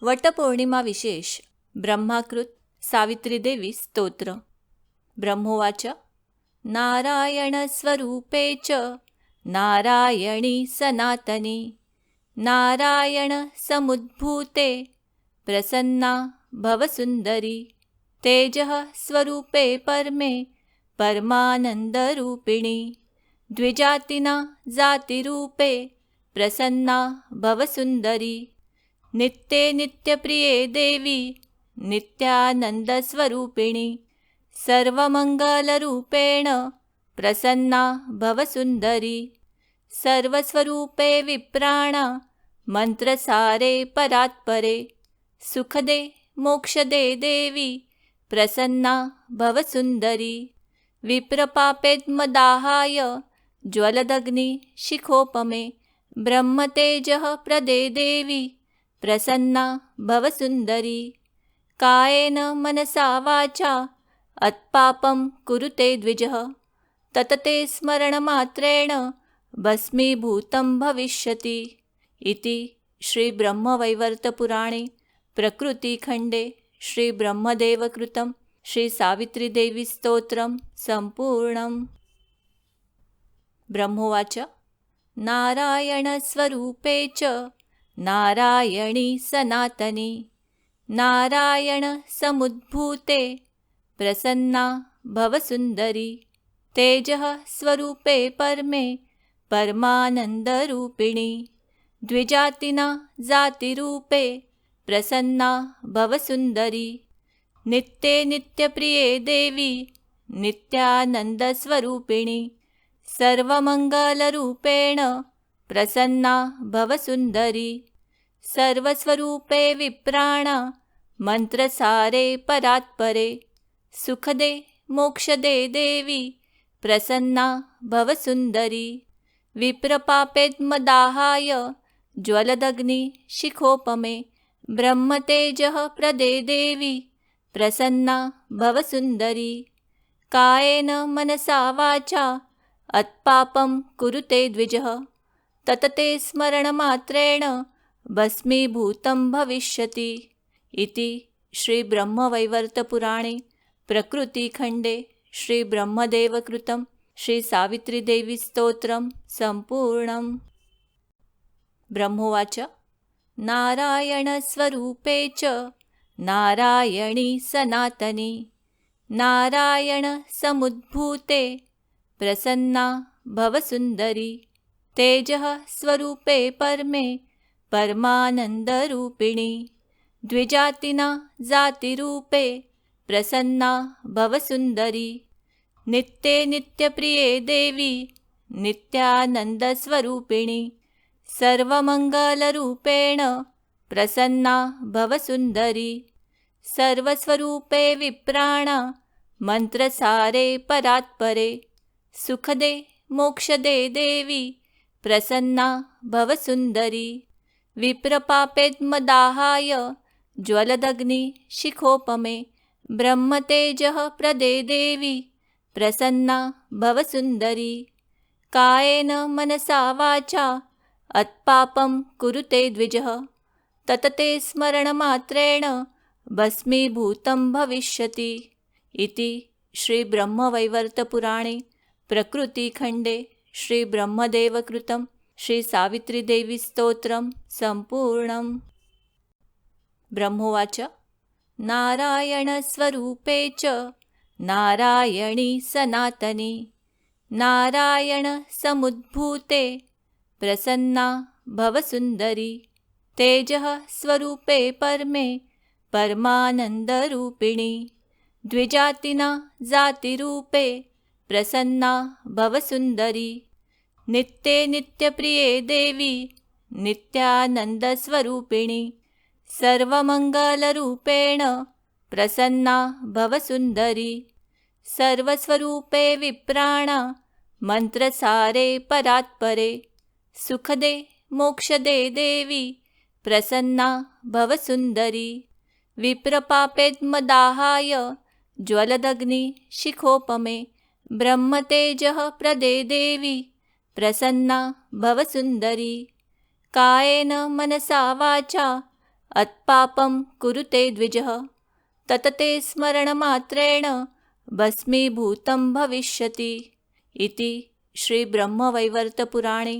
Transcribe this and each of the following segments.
वटपौर्णिमा विशेष ब्रह्माकृत सावित्रीदेवी स्तोत्र. ब्रह्मोवाच नारायणस्वरूपे च नारायणी सनातनी नारायण समुद्भूते प्रसन्ना भवसुन्दरी तेजः स्वरूपे परमे परमानन्दरूपिणी द्विजातिना जातिरूपे प्रसन्ना भवसुन्दरी नित्ये नित्यप्रिये देवी नित्यानन्दस्वरूपिणी सर्वमङ्गलरूपेण प्रसन्ना भवसुन्दरी सर्वस्वरूपे विप्राणा मन्त्रसारे परात्परे सुखदे मोक्षदे देवी प्रसन्ना भवसुन्दरी विप्रपापेद्मदाहाय ज्वलदग्निशिखोपमे ब्रह्मतेजः प्रदे देवी प्रसन्ना भवसुन्दरी कायेन मनसा वाचा अत्पापं कुरुते द्विजः ततते स्मरणमात्रेण भस्मीभूतं भविष्यति इति श्रीब्रह्मवैवर्तपुराणे प्रकृतिखण्डे श्रीब्रह्मदेवकृतं श्रीसावित्रीदेवीस्तोत्रं सम्पूर्णम्. ब्रह्मोवाच नारायणस्वरूपे च नारायणी सनातनी नारायण समुद्भूते प्रसन्ना भवसुन्दरी तेजः स्वरूपे परमे परमानन्दरूपिणी द्विजातिना जातिरूपे प्रसन्ना भवसुन्दरी नित्ये नित्यप्रिये देवी नित्यानन्दस्वरूपिणी सर्वमङ्गलरूपेण प्रसन्ना भवसुन्दरी सर्वस्वरूपे विप्राणा मन्त्रसारे परात्परे सुखदे मोक्षदे देवी प्रसन्ना भवसुन्दरी विप्रपापेद्मदाहाय ज्वलदग्निशिखोपमे ब्रह्मतेजः प्रदे देवी प्रसन्ना भवसुन्दरी कायेन मनसा वाचा अत्पापं कुरुते द्विजः ततते स्मरणमात्रेण भस्मीभूतं भविष्यति इति श्रीब्रह्मवैवर्तपुराणे प्रकृतिखण्डे श्रीब्रह्मदेवकृतं श्रीसावित्रीदेवीस्तोत्रं सम्पूर्णम्. ब्रह्मोवाच नारायणस्वरूपे च नारायणी सनातनी नारायण समुद्भूते प्रसन्ना भवसुन्दरी तेजः स्वरूपे परमे परमानन्दरूपिणी द्विजातिना जातिरूपे प्रसन्ना भवसुन्दरी नित्ये नित्यप्रिये देवी नित्यानन्दस्वरूपिणी सर्वमङ्गलरूपेण प्रसन्ना भवसुन्दरी सर्वस्वरूपे विप्राणा मन्त्रसारे परात्परे सुखदे मोक्षदे देवी प्रसन्ना भवसुन्दरी विप्रपापेद्मदाहाय ज्वलदग्निशिखोपमे ब्रह्मतेजः प्रदे देवी प्रसन्ना भवसुन्दरी कायेन मनसा वाचा अत्पापं कुरुते द्विजः ततते स्मरणमात्रेण भस्मीभूतं भविष्यति इति श्रीब्रह्मवैवर्तपुराणे प्रकृतिखण्डे श्रीब्रह्मदेवकृतं श्रीसावित्रीदेवीस्तोत्रं सम्पूर्णम्. ब्रह्मोवाच नारायणस्वरूपे च नारायणी सनातनी नारायण समुद्भूते प्रसन्ना भवसुन्दरी तेजः स्वरूपे परमे परमानन्दरूपिणी द्विजातिना जातिरूपे प्रसन्ना भवसुन्दरी नित्ये नित्यप्रिये देवी नित्यानन्दस्वरूपिणी सर्वमङ्गलरूपेण प्रसन्ना भवसुन्दरी सर्वस्वरूपे विप्राणा मन्त्रसारे परात्परे सुखदे मोक्षदे देवी प्रसन्ना भवसुन्दरी विप्रपापेद्मदाहाय ज्वलदग्निशिखोपमे ब्रह्मतेजः प्रदे देवी प्रसन्ना भवसुन्दरी कायेन मनसा वाचा अत्पापं कुरुते द्विजः ततते स्मरणमात्रेण भस्मीभूतं भविष्यति। इति श्रीब्रह्मवैवर्तपुराणे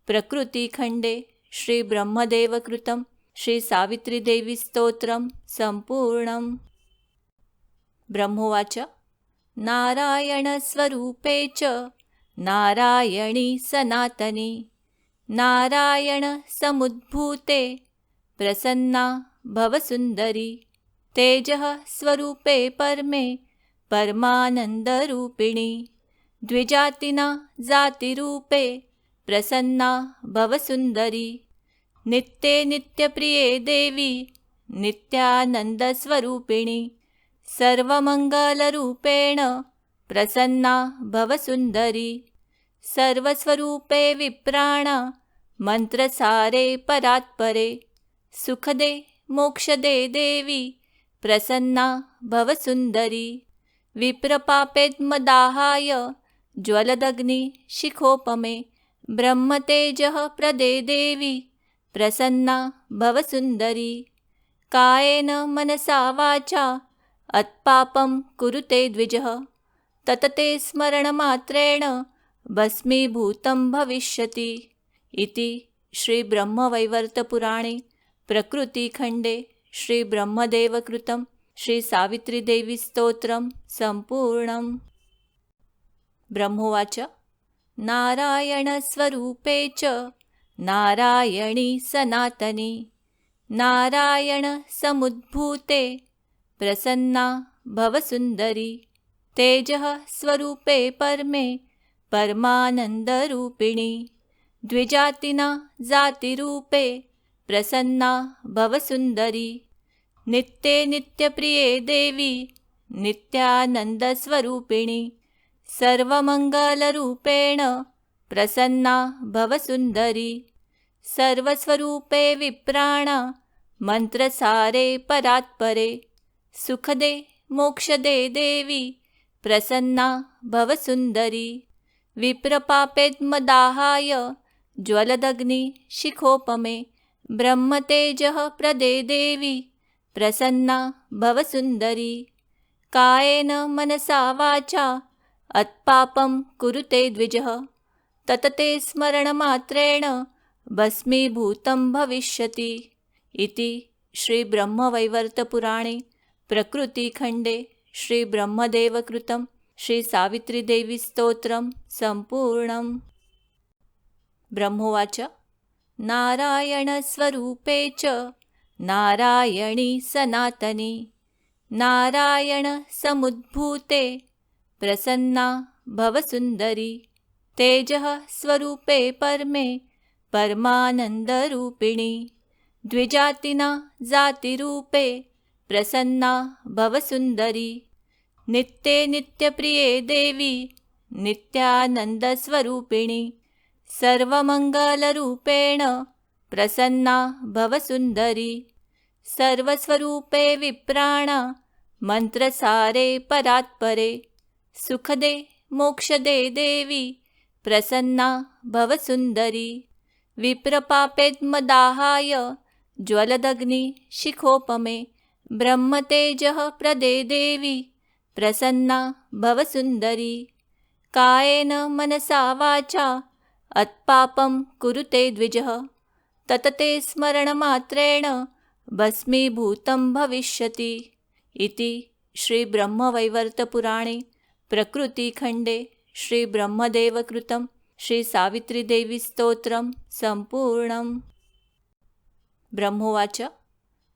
प्रकृतिखण्डे श्रीब्रह्मदेवकृतं श्रीसावित्रीदेवीस्तोत्रं सम्पूर्णम्। ब्रह्मोवाच नारायणस्वरूपे च नारायणी सनातनी नारायणसमुद्भूते प्रसन्ना भवसुन्दरी तेजः स्वरूपे परमे परमानन्दरूपिणी द्विजातिना जातिरूपे प्रसन्ना भवसुन्दरी नित्ये नित्यप्रिये देवी नित्यानन्दस्वरूपिणी सर्वमङ्गलरूपेण प्रसन्ना भवसुन्दरी सर्वस्वरूपे विप्राणा मन्त्रसारे परात्परे सुखदे मोक्षदे देवी प्रसन्ना भवसुन्दरी विप्रपापेद्मदाहाय ज्वलदग्निशिखोपमे ब्रह्मतेजः प्रदे देवी प्रसन्ना भवसुन्दरी कायेन मनसा वाचा अत्पापं कुरुते द्विजः ततते स्मरणमात्रेण भस्मीभूतं भविष्यति। इति श्रीब्रह्मवैवर्तपुराणे प्रकृतिखण्डे श्रीब्रह्मदेवकृतं श्रीसावित्रीदेवीस्तोत्रं सम्पूर्णम्। ब्रह्मोवाच नारायणस्वरूपे च नारायणी सनातनी नारायणसमुद्भूते प्रसन्ना भवसुन्दरी तेजः स्वरूपे परमे परमानन्दरूपिणी द्विजातिना जातिरूपे प्रसन्ना भवसुन्दरी नित्ये नित्यप्रिये देवी नित्यानन्दस्वरूपिणी सर्वमङ्गलरूपेण प्रसन्ना भवसुन्दरी सर्वस्वरूपे विप्राणा मन्त्रसारे परात्परे सुखदे मोक्षदे देवी प्रसन्ना भवसुन्दरी विप्रपापेद्मदाहाय ज्वलदग्निशिखोपमे ब्रह्मतेजः प्रदे देवी प्रसन्ना भवसुन्दरी कायेन मनसा वाचा अत्पापं कुरुते द्विजः ततते स्मरणमात्रेण भस्मीभूतं भविष्यति। इति श्रीब्रह्मवैवर्तपुराणे प्रकृतिखण्डे श्रीब्रह्मदेवकृतं श्रीसावित्रीदेवीस्तोत्रं सम्पूर्णम्। ब्रह्मोवाच नारायणस्वरूपे च नारायणी सनातनी नारायणसमुद्भूते प्रसन्ना भवसुन्दरी तेजः स्वरूपे परमे परमानन्दरूपिणी द्विजातिना जातिरूपे प्रसन्ना भवसुन्दरी नित्ये नित्यप्रिये देवी नित्यानन्दस्वरूपिणी सर्वमङ्गलरूपेण प्रसन्ना भवसुन्दरी सर्वस्वरूपे विप्राणा मन्त्रसारे परात्परे सुखदे मोक्षदे देवी प्रसन्ना भवसुन्दरी विप्रपापेद्मदाहाय ज्वलदग्निशिखोपमे ब्रह्मतेजः प्रदे देवी प्रसन्ना भवसुन्दरी कायेन मनसा वाचा अत्पापं कुरुते द्विजः ततते स्मरणमात्रेण भस्मीभूतं भविष्यति। इति श्रीब्रह्मवैवर्तपुराणे प्रकृतिखण्डे श्रीब्रह्मदेवकृतं श्रीसावित्रीदेवीस्तोत्रं सम्पूर्णम्। ब्रह्मोवाच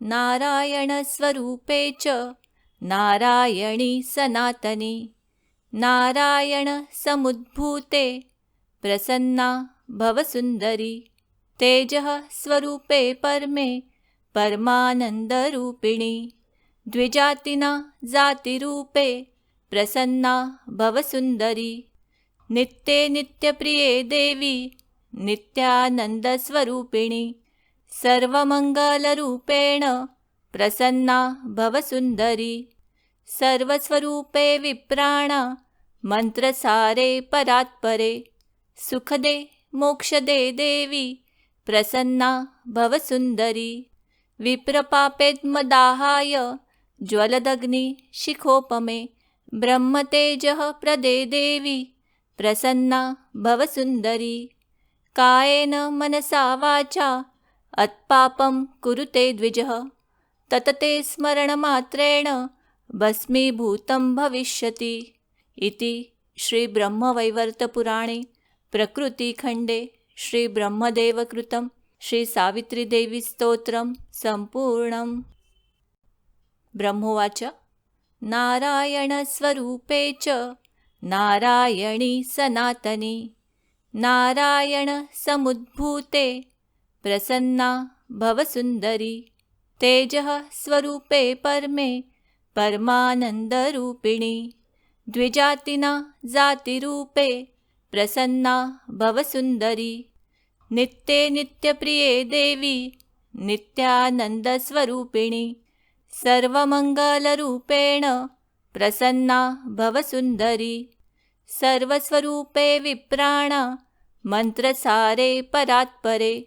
नारायणस्वरूपे च नारायणी सनातनी नारायणसमुद्भूते प्रसन्ना भवसुन्दरी तेजः स्वरूपे परमे परमानन्दरूपिणी द्विजातिना जातिरूपे प्रसन्ना भवसुन्दरी नित्ये नित्यप्रिये देवी नित्यानन्दस्वरूपिणी सर्वमङ्गलरूपेण प्रसन्ना भवसुन्दरी सर्वस्वरूपे विप्राणा मन्त्रसारे परात्परे सुखदे मोक्षदे देवी प्रसन्ना भवसुन्दरी विप्रपापेद्मदाहाय ज्वलदग्निशिखोपमे ब्रह्मतेजः प्रदे देवी प्रसन्ना भवसुन्दरी। कायेन मनसा वाचा अत्पापं कुरुते द्विजः ततते स्मरणमात्रेण भस्मीभूतं भविष्यति। इति श्रीब्रह्मवैवर्तपुराणे प्रकृतिखण्डे श्रीब्रह्मदेवकृतं श्रीसावित्रीदेवीस्तोत्रं सम्पूर्णम्। ब्रह्मोवाच नारायणस्वरूपे च नारायणी सनातनी नारायणसमुद्भूते प्रसन्ना भवसुन्दरी। तेजः स्वरूपे परमे परमानन्दरूपिणी द्विजातिना जातिरूपे प्रसन्ना भवसुन्दरी। नित्ये नित्यप्रिये देवी नित्यानन्दस्वरूपिणी सर्वमङ्गलरूपेण प्रसन्ना भवसुन्दरी। सर्वस्वरूपे विप्राणा मन्त्रसारे परात्परे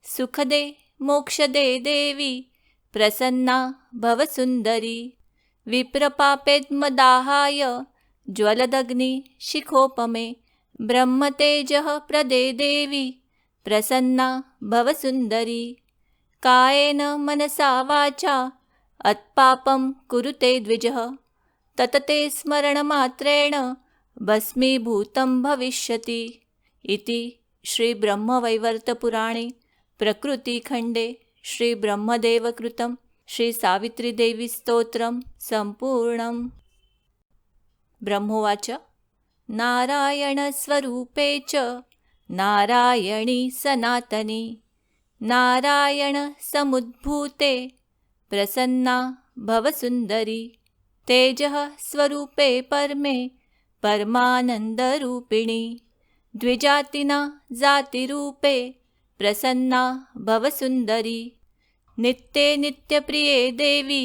सुखदे मोक्षदे देवी प्रसन्ना भवसुन्दरी। विप्रपापेद्मदाहाय ज्वलदग्निशिखोपमे ब्रह्मतेजः प्रदे देवी प्रसन्ना भवसुन्दरी। कायेन मनसा वाचा अत्पापं कुरुते द्विजः ततते स्मरणमात्रेण भस्मीभूतं भविष्यति। इति श्रीब्रह्मवैवर्तपुराणे प्रकृतिखण्डे श्रीब्रह्मदेवकृतं श्रीसावित्रीदेवीस्तोत्रं सम्पूर्णम्। ब्रह्मोवाच नारायणस्वरूपे च नारायणी सनातनी नारायणसमुद्भूते प्रसन्ना भवसुन्दरी। तेजः स्वरूपे परमे परमानन्दरूपिणी द्विजातिना जातिरूपे प्रसन्ना भवसुन्दरी। नित्ये नित्यप्रिये देवी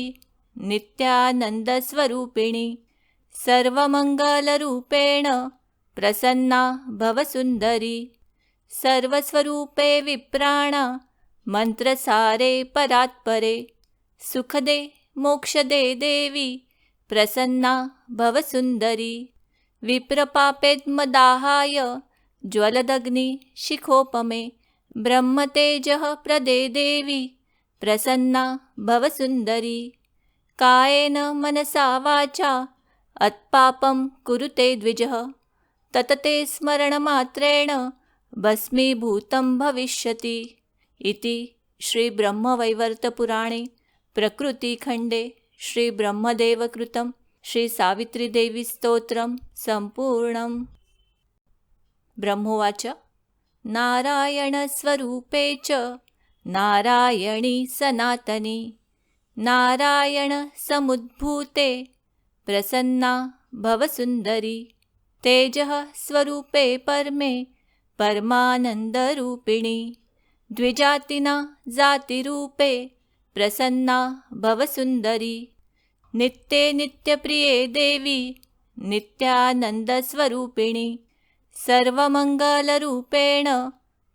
नित्यानन्दस्वरूपिणी सर्वमङ्गलरूपेण प्रसन्ना भवसुन्दरी। सर्वस्वरूपे विप्राणा मन्त्रसारे परात्परे सुखदे मोक्षदे देवी प्रसन्ना भवसुन्दरी। विप्रपापेद्मदाहाय ज्वलदग्निशिखोपमे ब्रह्मतेजः प्रदे देवी प्रसन्ना भवसुन्दरी। कायेन मनसा वाचा अत्पापं कुरुते द्विजः ततते स्मरणमात्रेण भस्मीभूतं भविष्यति। इति श्रीब्रह्मवैवर्तपुराणे प्रकृतिखण्डे श्रीब्रह्मदेवकृतं श्रीसावित्रीदेवीस्तोत्रं सम्पूर्णम्। ब्रह्मोवाच नारायणस्वरूपे च नारायणी सनातनी नारायणसमुद्भूते प्रसन्ना भवसुन्दरी। तेजः स्वरूपे परमे परमानन्दरूपिणी द्विजातिना जातिरूपे प्रसन्ना भवसुन्दरी। नित्ये नित्यप्रिये देवी नित्यानन्दस्वरूपिणी सर्वमङ्गलरूपेण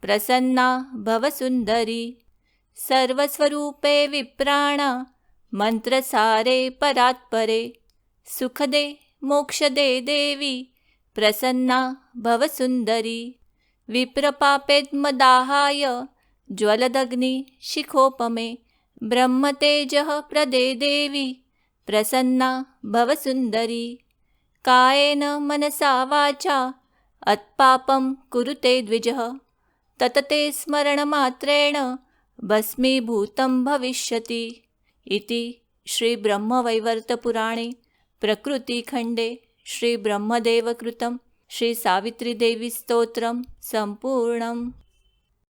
प्रसन्ना भवसुन्दरी। सर्वस्वरूपे विप्राणा मन्त्रसारे परात्परे सुखदे मोक्षदे देवी प्रसन्ना भवसुन्दरी। विप्रपापेद्मदाहाय ज्वलदग्निशिखोपमे ब्रह्मतेजः प्रदे देवी प्रसन्ना भवसुन्दरी। कायेन मनसा वाचा अत्पापं कुरुते द्विजः ततते स्मरणमात्रेण भस्मीभूतं भविष्यति। इति श्रीब्रह्मवैवर्तपुराणे प्रकृतिखण्डे श्रीब्रह्मदेवकृतं श्रीसावित्रीदेवीस्तोत्रं सम्पूर्णम्।